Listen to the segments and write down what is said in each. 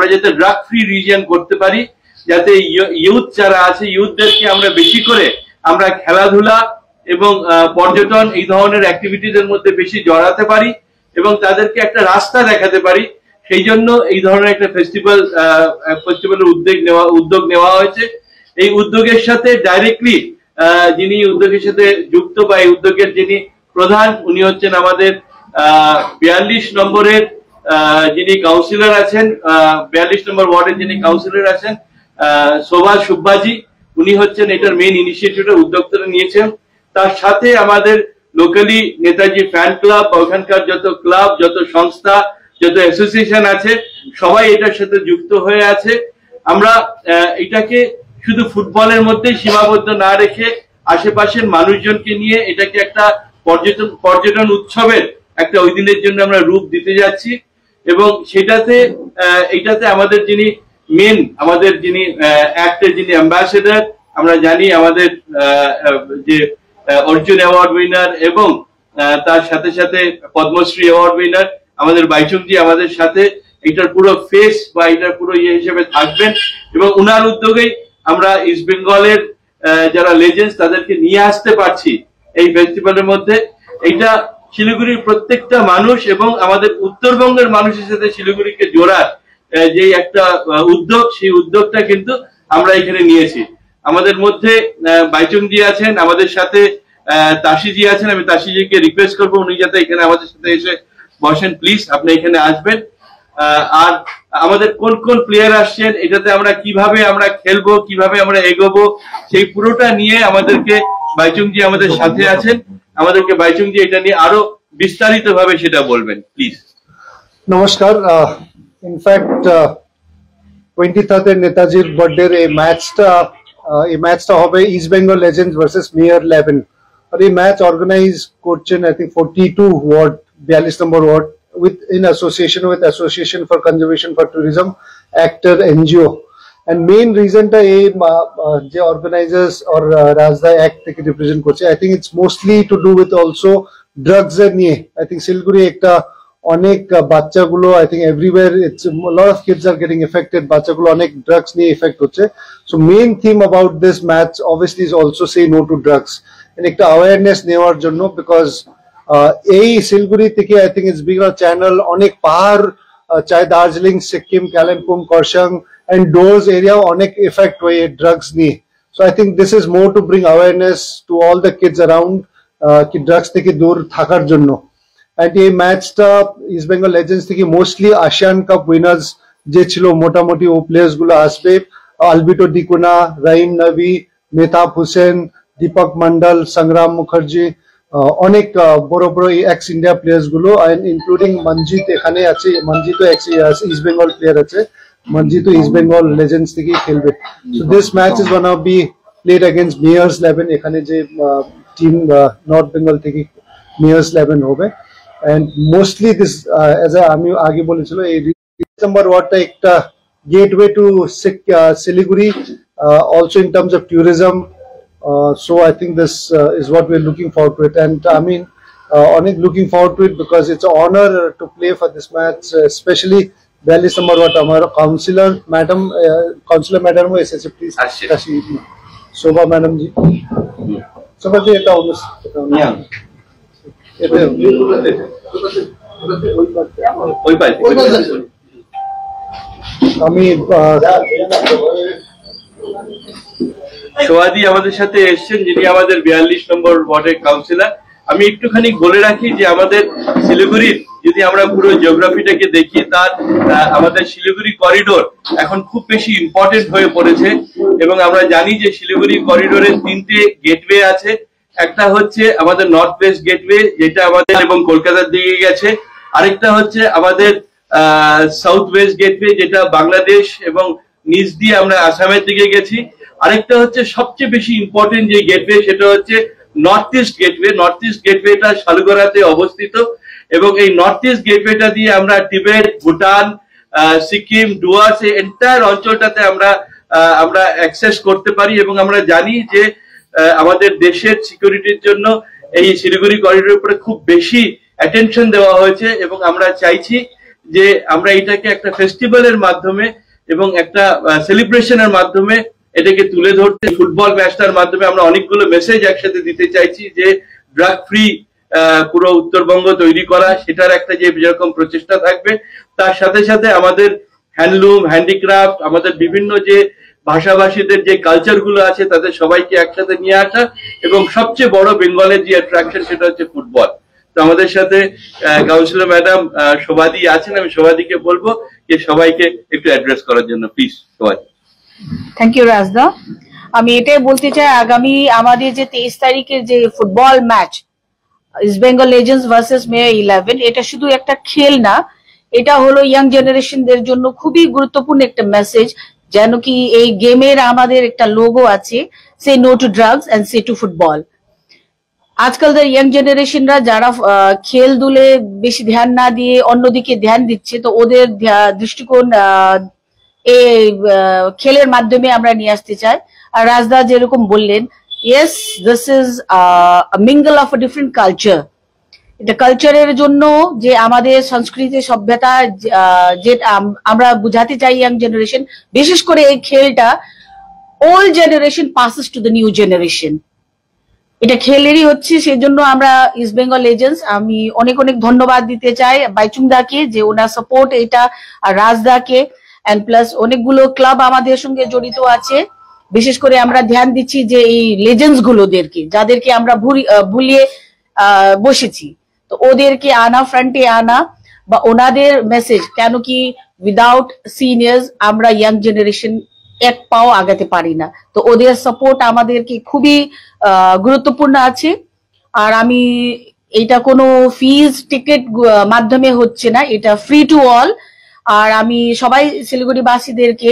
আমরা যাতে drug free region করতে পারি, যাতে ইউথ যারা আছে ইউথদেরকে আমরা বেশি করে আমরা খেলাধুলা এবং পর্যটন এই ধরনের অ্যাক্টিভিটিজের মধ্যে বেশি জড়াতে পারি এবং তাদেরকে একটা রাস্তা দেখাতে পারি। সেই জন্য এই ধরনের একটা ফেস্টিভ্যালের উদ্যোগ নেওয়া হয়েছে। এই উদ্যোগের সাথে ডাইরেক্টলি যিনি উদ্যোগের সাথে যুক্ত বা এই উদ্যোগের যিনি প্রধান, উনি হচ্ছেন আমাদের 42 নম্বরের যিনি কাউন্সিলর আছেন, 42 নম্বর ওয়ার্ডের যিনি কাউন্সিলর আছেন শোভা সুব্বাজি, উনি হচ্ছেন এটার মেইন ইনিশিয়েটিভের উদ্যোক্তারা নিয়েছেন। তার সাথে আমাদের লোকালি নেতাজি ফ্যান ক্লাব, ওখানকার যত ক্লাব, যত সংস্থা, যত অ্যাসোসিয়েশন আছে সবাই এটার সাথে যুক্ত হয়ে আছে। আমরা এটাকে শুধু ফুটবলের মধ্যেই সীমাবদ্ধ না রেখে আশেপাশের মানুষজনকে নিয়ে এটাকে একটা পর্যটন উৎসবের একটা ওই দিনের জন্য আমরা রূপ দিতে যাচ্ছি। এবং এইটাতে আমাদের যিনি অ্যাক্টের যিনি অ্যাম্বাসেডার, আমরা জানি আমাদের যে অর্জুন অ্যাওয়ার্ড উইনার এবং তার সাথে সাথে পদ্মশ্রী অ্যাওয়ার্ড উইনার আমাদের বাইচুংজি আমাদের সাথে এটার পুরো ফেস বা এটার পুরো ইয়ে হিসেবে থাকবেন। এবং উনার উদ্যোগেই আমরা ইস্ট বেঙ্গলের যারা লেজেন্ডস তাদেরকে নিয়ে আসতে পারছি এই ফেস্টিভ্যালের মধ্যে। এইটা শিলিগুড়ির প্রত্যেকটা মানুষ এবং আমাদের উত্তরবঙ্গের মানুষের সাথে শিলিগুড়িকে জোড়ার যে একটা উদ্যোগ, সেই উদ্যোগটা কিন্তু আমরা এখানে নিয়েছি। আমাদের মধ্যে বাইচুংজি আছেন, আমাদের সাথে তাসিজি আছেন। আমি তাসিজিকে রিকোয়েস্ট করবো উনি যাতে এখানে আমাদের সাথে এসে বসেন, প্লিজ আপনি এখানে আসবেন। আর আমাদের কোন কোন প্লেয়ার আসছেন, এটাতে আমরা কিভাবে আমরা খেলবো, কিভাবে আমরা এগোবো, সেই পুরোটা নিয়ে আমাদেরকে বাইচুংজি আমাদের সাথে আছেন। আমাদেরকে বাইচুংজি এটা নিয়ে আরো বিস্তারিত ভাবে সেটা বলবেন, প্লিজ। নমস্কার। ইনফ্যাক্ট 23rd নেতাজির বার্থডে এই ম্যাচটা হবে East Bengal legends versus mayor 11। আর এই ম্যাচ অর্গানাইজ করছেন I think 42 ward, 42 number ward, in association with Association for Conservation for Tourism, Actor NGO. And main reason ta ei je organizers or Rajda Act থেকে represent করছে, I think it's mostly to do with also drugs এর নিয়ে। I think Siliguri একটা অনেক বাচ্চাগুলো, I think everywhere it's a lot of kids are getting affected, বাচ্চাগুলো অনেক drugs নিয়ে effect হচ্ছে। So main theme about this match obviously is also say no to drugs and একটা awareness নেওয়ার জন্য, because এই শিলগুড়ি থেকে I think it's being a channel, অনেক পাহাড় চাই Darjeeling, Sikkim, Kalimpong, Kurseong and those area অনেক এফেক্ট হয় ড্রাগস নিয়ে। So I think this is more to bring awareness to all the kids around কি ড্রাগস থেকে দূর থাকার জন্য। এন্ড এই ম্যাচটা ইস্ট বেঙ্গল লেজেন্ডস থেকে মোস্টলি এশিয়ান কাপ উইনার্স যে ছিল মোটামুটি ও প্লেয়ার্স গুলো আসবে। আলবিটো ডিকুনা, রাহিম নবী, মেহতাব হোসেন, দীপক মন্ডল, সংগ্রাম মুখার্জি, অনেক বড় বড় এক্স ইন্ডিয়া প্লেয়ার্স গুলো, ইনক্লুডিং মনজিৎ এখানে আছে। মনজিৎ ইস্ট বেঙ্গল প্লেয়ার আছে, মনজিৎ ইস্ট বেঙ্গল লেজেন্ডস থেকে খেলবে। So this match is one of be played against mayors 11। এখানে যে টিম নর্থ বেঙ্গল থেকে মেয়র্স 11 হবে। এন্ড মোস্টলি দিস এজ আমি আগে বলেছিল এই ডিসেম্বর ওয়ার্ডটা একটা gateway to Siliguri, also in terms of tourism. So I think this is what we're looking forward to it, and I mean looking forward to it because it's an honor to play for this match, especially 42 number what our councillor madam wo ese please kashi Shobha madam ji, Shobha ji eta honus আমি সোহাদি আমাদের সাথে এসছেন, যিনি আমাদের 42 নম্বর ওয়ার্ডের councillor. আমি একটুখানি বলে রাখি যে আমাদের শিলিগুড়ির যদি আমরা পুরো জিওগ্রাফিটাকে দেখি, তার আমাদের শিলিগুড়ি করিডোর এখন খুব বেশি ইম্পর্টেন্ট হয়ে পড়েছে। এবং আমরা জানি যে শিলিগুড়ি করিডোরের 3টে গেটওয়ে আছে। একটা হচ্ছে আমাদের নর্থ ওয়েস্ট গেটওয়ে, যেটা আমাদের এবং কলকাতার দিকে গেছে। আরেকটা হচ্ছে আমাদের সাউথ ওয়েস্ট গেটওয়ে, যেটা বাংলাদেশ এবং নিচ দিয়ে আমরা আসামের দিকে গেছি। আরেকটা হচ্ছে সবচেয়ে বেশি ইম্পর্টেন্ট যে গেটওয়ে, সেটা হচ্ছে north east gateway. North east গেটওয়েটা শালগড়াতে অবস্থিত এবং এই নর্থ ইস্ট গেটওয়েটা দিয়ে আমরা টিবেট, ভুটান, সিকিম, ডুয়ার্স এই এন্টায়ার অঞ্চলটাতে আমরা অ্যাক্সেস করতে পারি। এবং আমরা জানি যে আমাদের দেশের সিকিউরিটির জন্য এই শিলিগুড়ি করিডোরের উপরে খুব বেশি অ্যাটেনশন দেওয়া হয়েছে এবং আমরা চাইছি যে আমরা এটাকে একটা ফেস্টিভ্যালের মাধ্যমে এবং একটা সেলিব্রেশনের মাধ্যমে এটাকে তুলে ধরতে, ফুটবল ম্যাচটার মাধ্যমে আমরা অনেকগুলো মেসেজ একসাথে দিতে চাইছি যে ড্রাগ ফ্রি পুরো উত্তরবঙ্গ তৈরি করা, সেটার একটা যে যেরকম প্রচেষ্টা থাকবে, তার সাথে সাথে আমাদের হ্যান্ডলুম, হ্যান্ডিক্রাফট, আমাদের বিভিন্ন যে ভাষাভাষীদের যে কালচার গুলো আছে তাদের সবাইকে একসাথে নিয়ে আসা, এবং সবচেয়ে বড় বেঙ্গলের যে অ্যাট্রাকশন সেটা হচ্ছে ফুটবল। তো আমাদের সাথে কাউন্সিলর ম্যাডাম শোভাদি আছেন, আমি শোভাদিকে বলবো যে সবাইকে একটু অ্যাড্রেস করার জন্য, প্লিজ শোভাদি। থ্যাংক ইউ রাজদা। আমি এটাই বলতে চাই, আগামী আমাদের যে 23 তারিখের যে football match east Bengal legends versus mayor 11, এটা শুধু একটা খেল না, এটা হলো ইয়াং জেনারেশনদের জন্য খুবই গুরুত্বপূর্ণ একটা মেসেজ। যেন কি এই গেমের আমাদের একটা লোগো আছে, say no to drugs and say to football. আজকালকার ইয়াং জেনারেশনরা যারা খেল দুলে বেশি ধ্যান না দিয়ে অন্যদিকে ধ্যান দিচ্ছে, তো ওদের দৃষ্টিকোণ এই খেলের মাধ্যমে আমরা নিয়ে আসতে চাই। আর রাজদা যেরকম বললেন, yes, this is mingle of a different culture. এটা কালচারের জন্য যে আমাদের সংস্কৃতি সভ্যতা যে আমরা বুঝাতে চাই ইয়াং জেনারেশন, বিশেষ করে এই খেলটা old generation passes to the new generation, এটা খেলেরই হচ্ছে। সেই জন্য আমরা ইস্ট বেঙ্গল লেজেন্ডস, আমি অনেক অনেক ধন্যবাদ দিতে চাই বাইচুং দাকে যে ওনার সাপোর্ট এটা, আর রাজদাকে, এন্ড প্লাস অনেকগুলো ক্লাব আমাদের সঙ্গে জড়িত আছে। বিশেষ করে আমরা ধ্যান দিচ্ছি যে এই লেজেন্ডস গুলোদেরকে, যাদেরকে আমরা ভুলিয়ে বসেছি, তো ওদেরকে আনা, ফ্রন্টে আনা, বা ওনাদের মেসেজ, কেন কি উইদাউট সিনিয়র্স আমরা ইয়াং জেনারেশন এক পাও আগাতে পারি না, তো ওদের সাপোর্ট আমাদেরকে খুবই গুরুত্বপূর্ণ আছে। আর আমি এটা কোনো ফিজ টিকিট মাধ্যমে হচ্ছে না, এটা ফ্রি টু অল। আর আমি সবাই শিলিগুড়িবাসীদেরকে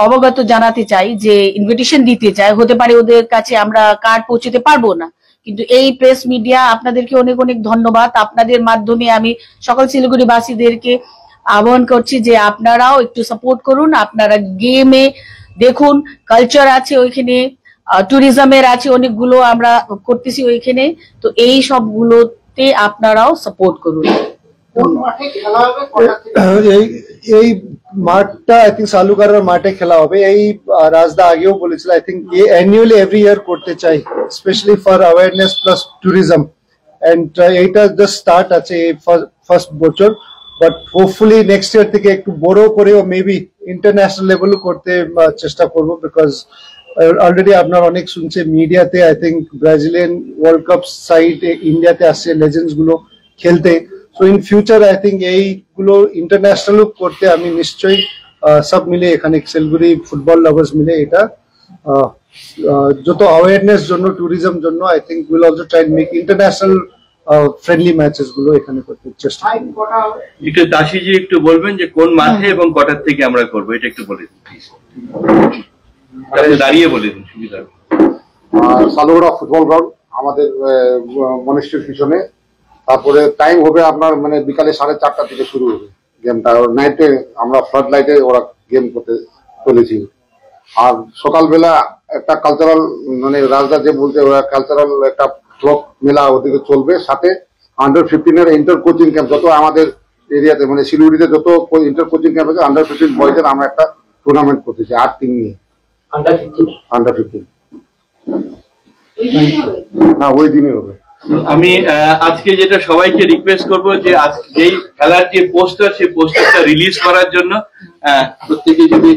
অবগত জানাতে চাই, যে ইনভিটেশন দিতে চাই, হতে পারে ওদের কাছে আমরা কার্ড পৌঁছতে পারবো না, কিন্তু এই প্রেস মিডিয়া আপনাদেরকে অনেক অনেক ধন্যবাদ। আপনাদের মাধ্যমে আমি সকল শিলিগুড়িবাসীদেরকে আহ্বান করছি যে আপনারাও একটু সাপোর্ট করুন। আপনারা গেমে দেখুন, কালচার আছে ওইখানে, ট্যুরিজমের আছে অনেকগুলো আমরা করতেছি ওইখানে, তো এই সবগুলোতে আপনারাও সাপোর্ট করুন। এই মাঠটা আই থিঙ্ক সালুকারার মাঠে খেলা হবে, এই রাজদা আগেও বলেছিল। I think annually every year করতে চাই, specially for awareness plus tourism, and এইটা জাস্ট স্টার্ট আছে এই ফার্স্ট বছর, বাট হোপফুলি নেক্সট ইয়ার থেকে একটু বড় করেও মেবি ইন্টারন্যাশনাল লেভেলও করতে চেষ্টা করবো, বিকজ অলরেডি আপনার অনেক শুনছে মিডিয়াতে, I think Brazilian world cup side ইন্ডিয়াতে আসছে লেজেন্ডস গুলো খেলতে। So in future I think এইগুলো ইন্টারন্যাশনাল করতে আমি নিশ্চয়ই সব মিলে এখানে শিলিগুড়ি ফুটবল লাভার্স মিলে এটা যত অ্যাওয়ারনেস জন্য, ট্যুরিজম জন্য, I think will also try to make international friendly matches গুলো এখানে করতে চেষ্টা করব। একটু দাসীজি একটু বলবেন যে কোন মাঠে এবং কটার থেকে আমরা করবো, এটা একটু বলে দিন প্লিজ। দাঁড়িয়ে বলে দিন, সুবিধা। সালুগড়া ফুটবল গ্রাউন্ড আমাদের মনিস্ট্রির পিছনে। তারপরে টাইম হবে আপনার মানে বিকালে 4:30 থেকে শুরু হবে গেমটা, নাইটে আমরা ফ্লাড লাইটে ওরা গেম করতে চলেছি। আর সকালবেলা একটা কালচারাল, মানে রাজদা যে বলতে, ওরা কালচারাল একটা ফ্লক মেলা ওদিকে চলবে, সাথে আন্ডার-15 ইন্টার কোচিং ক্যাম্প, যত আমাদের এরিয়াতে মানে শিলিগুড়িতে যত ইন্টার কোচিং ক্যাম্প আছে, আন্ডার-15 বয়েজের আমরা একটা টুর্নামেন্ট করতেছি 8 টিম নিয়ে। আন্ডার-15 হ্যাঁ, ওই দিনই হবে। আমি আজকে যেটা সবাইকে রিকোয়েস্ট করবো যে যেই খেলার যে পোস্টার, সেই পোস্টারটা রিলিজ করার জন্য প্রত্যেকে যদি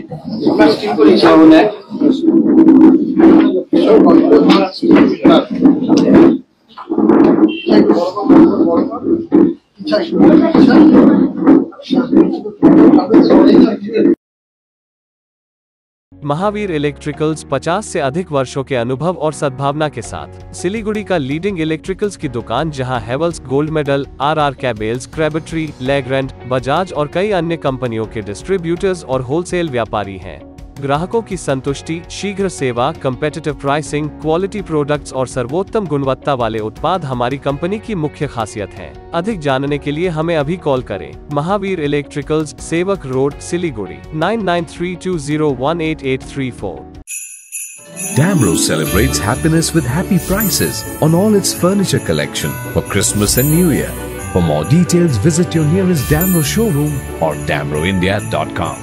महावीर इलेक्ट्रिकल्स 50 से अधिक वर्षों के अनुभव और सद्भावना के साथ सिलीगुड़ी का लीडिंग इलेक्ट्रिकल्स की दुकान, जहां Havells gold medal, RR cables, Crabtree, Legrand, Bajaj और कई अन्य कंपनियों के डिस्ट्रीब्यूटर्स और होलसेल व्यापारी हैं। ग्राहकों की संतुष्टि, शीघ्र सेवा, कम्पेटिटिव प्राइसिंग, क्वालिटी प्रोडक्ट्स और सर्वोत्तम गुणवत्ता वाले उत्पाद हमारी कंपनी की मुख्य खासियत है। अधिक जानने के लिए हमें अभी कॉल करें। महावीर इलेक्ट्रिकल्स, सेवक road, Siliguri 9932018834। Damrose celebrates happiness with happy prices on all its furniture collection for Christmas and New Year. For more details, visit your nearest Damro showroom or damroindia.com.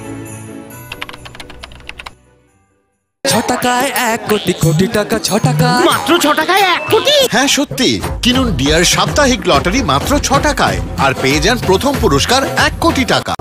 ছটাকায় 1 crore crore টাকা, ছটাকায় মাত্র 6 টাকায় 1 কোটি। হ্যাঁ সত্যি, কিনুন ডিয়ার সাপ্তাহিক লটারি মাত্র 6 টাকায় আর পেয়ে যান প্রথম পুরস্কার 1 কোটি টাকা।